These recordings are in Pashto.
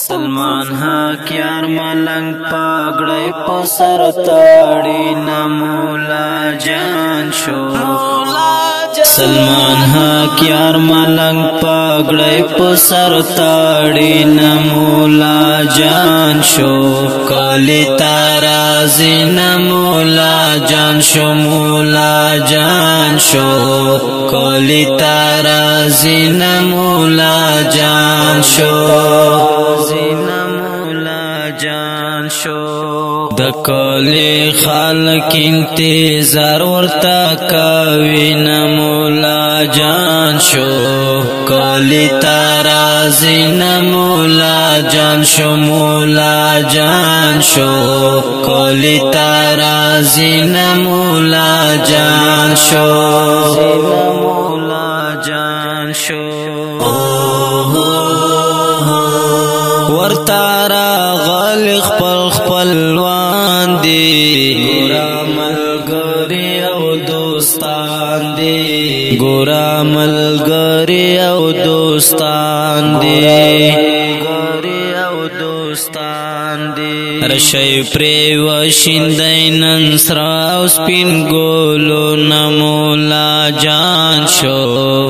سلمان حق یار ملنگ پاگڑی پسر تاڑی نمولا جان شو سلمان حق یار ملنگ پاگڑی پسر تاڑی نمولا جان شو کلی تارازی نمولا جان شو مولا جان شو کلی تارازی نمولا جان شو د کلی خالق انتظار ورتا کوي مولا جان شو کلی تارازی مولا جان شو مولا جان شو کلی تارازی مولا جان شو مولا جان شو ورتارا غل خپل خپلوان دی ګورا ملګری او دوستان دی ګورا ملګری او دوستان دی رشی پری وشیندای نن سرا او سپین ګولو نمولا جان شو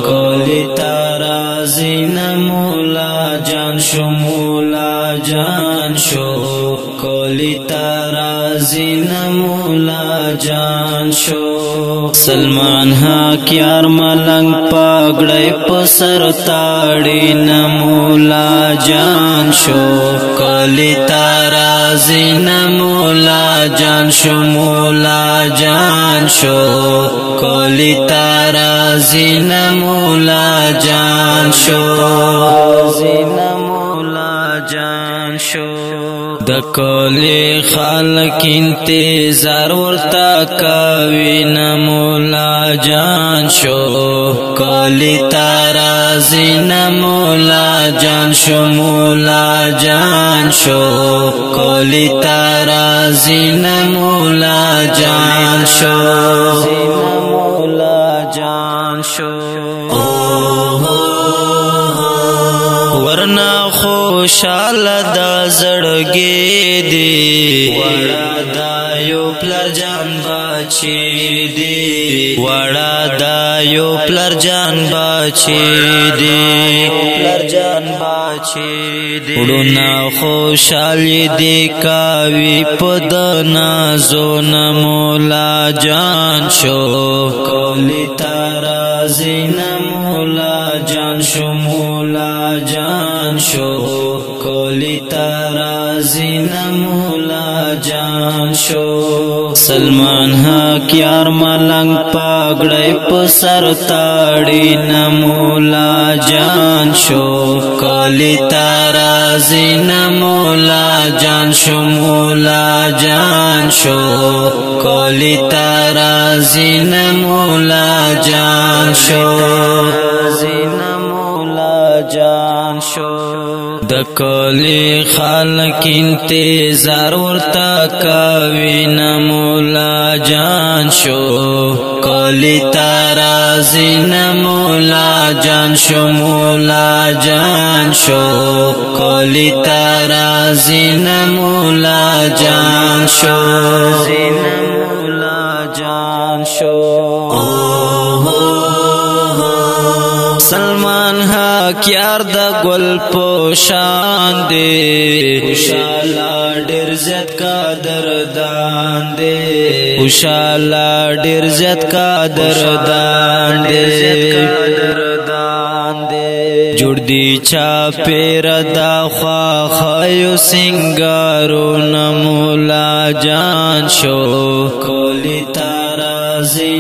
کلی تارازی نمولا جان شو مولا جان شو کلی تارازی نمولا جان شو سلمان حق یار ملنگ پاگڑی پسر تاڑی نمولا جان شو کلی تارازی نمولا جان شو مولا جان شو کلی تارازی نمولا جان شو مولا جان شو د کلی خالق انتظار ورتا کوي مولا جان شو کلی تارازی مولا جان شو مولا جان شو کلی تارازی مولا جان شو مولا جان شو ورنا خوشال دا زړګي دی وړا دا یو پلر جان بچی دی وړا دا یو پلر جان بچی دی پلر جان بچی دی ورنا خوشال دی کاوی پد نازو مولا جان شو کلی تارازی مولا جان شو مولا جان شو کلی تارازی مولا جان شو سلمان حق یار ملنگ پاگڑی پسر تاڑی مولا جان شو کلی تارازی مولا جان شو مولا جان شو کلی تارازی مولا جان شو جان شو د کلی خالق انتظار ورتا کوي مولا جان شو کلی تارازی مولا جان شو مولا جان شو کلی تارازی مولا جان شو مولا جان شو سلمان حق یار د گل پوشان دی خوشالا ډیر زیات قدردان دی خوشالا ډیر زیات قدردان دی جوړ دی چا پیر دا خوا خایو سنگارو مولا جان شو کلی تارازی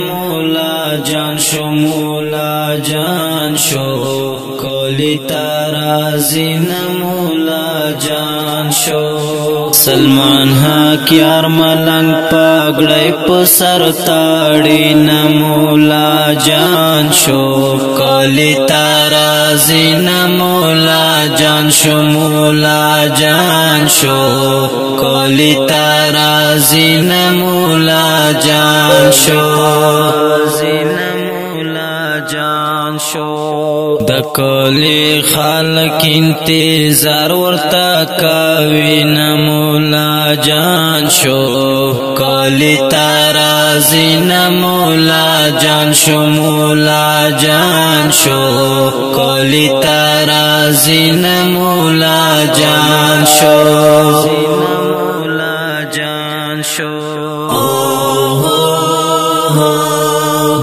مولا جان شو مولا جان شو کلی تارازی مولا جان شو سلمان حق یار ملنگ پاگڑی پسر تاڑی مولا جان شو کلی تارازی مولا جان شو مولا جان شو کلی تارازی مولا جان شو مولا جان شو د کلی خلق انتظار ورتا کوي نه مولا جان شو کلی ترازی نه مولا جان شو مولا جان شو کلی ترازی نه مولا جان شو مولا جان شو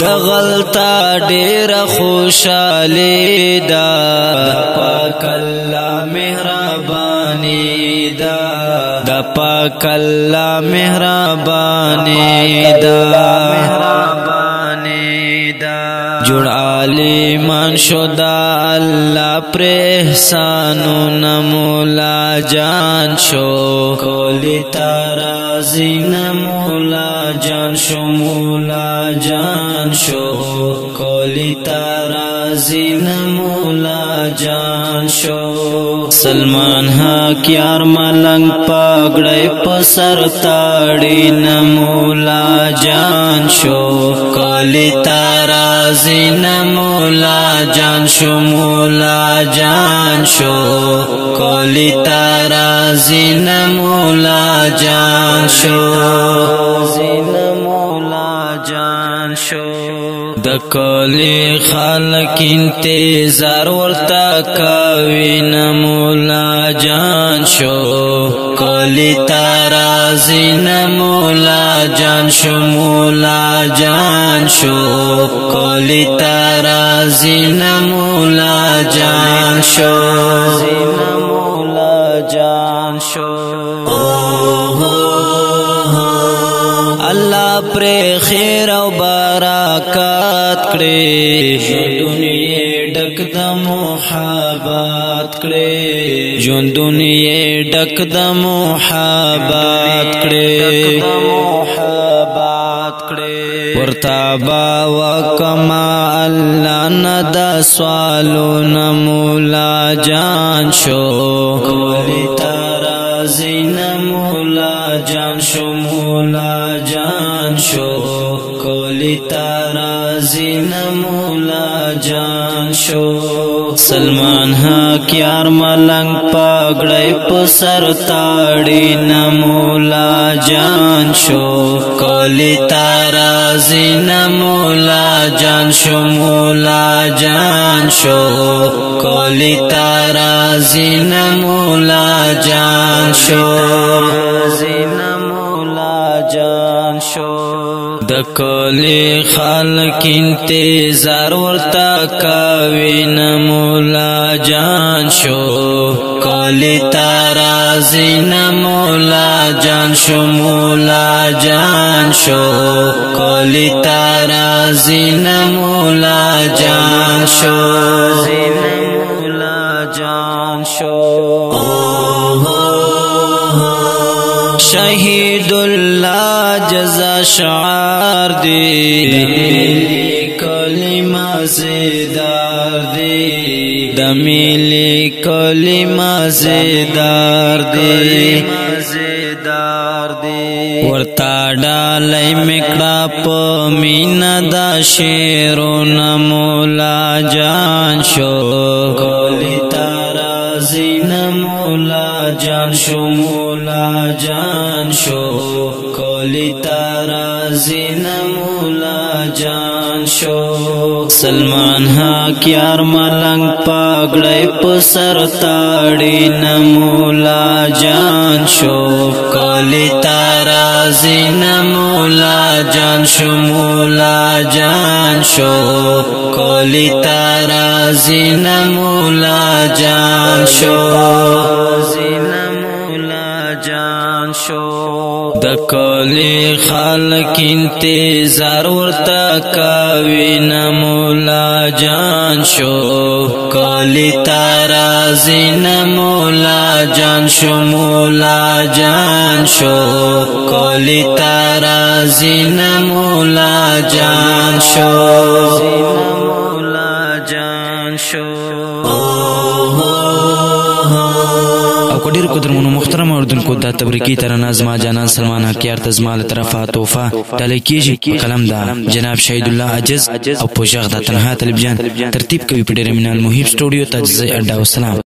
دغلطا ډیر خوشالي دا پاک الله مهرباني دا د پاک الله مهرباني دا جوړ عالمان شو دا الله پر احسانونه مولا جان شو کولی ترازی نه مولا جان شو مولا جان شو کولی ترازی نه مولا جان شو سلمان حق یار ملنګ پګړې په سر تاړي نه مولا جان شو کولی ترازی نه مولا جان شو مولا جان شو کولی ترازی نه مولا جان شو مولا جان شو د کلی خلق انتظار ورتا کوي نه مولا جان شو کلی ترازی نه مولا جان شو مولا جان شو کلی ترازی نه مولا جان شو مولا جان شو الله پر خیر او برکات کړي دنیا ډک د محبت کړي جون دنیا ډک د محبت کړي ورتا با وکما الله ندا سوالونه مولا جان شو کولی ترازی نه مولا جان شو مولا جان شو کولی ترازی نه مولا جان شو سلمان حق یار ملنګ پګړې په سر تاړي نه مولا جان شو کولی ترازی نه مولا جان شو مولا جان شو کولی ترازی نه مولا جان شو جان شو د کلی خلق انتظار ورتا کوي نه مولا جان شو کلی ترازی نه مولا جان شو مولا جان شو کلی ترازی نه مولا جان شو مولا جان شو شهید الله جزا شعار دی کلمه زیدار دی د ملي کلمه زیدار دی ورتا ډالای میکړه په مینا دا شیرونه مولا جان شو کولی ترازی نه مولا جان شو مولا جان شو کولی ترازی نه مولا جان شو سلمان حق یار ملنګ پګړې په سر تاړي نه مولا جان شو کولی ترازی نه مولا جان شو مولا جان شو کولی ترازی نه مولا جان شو جان شو د کلی خلق انتظار ورتا کوي نه مولا جان شو کلی ترازی نه مولا جان شو مولا جان شو کلی ترازی نه مولا جان شو مولا جان شو په ډیر قدرمنو محترم اوردونکو دا تبریکی ترانه زما جانان سلمان حقیار ته زما له طرفه تحفه ډالۍ کیږي په قلم دا جناب شهید الله عجز او په غږ د تنها طالب جان ترتیب کوي په ډیر مینال محیب سټوډیو تجزیه اډا. والسلام.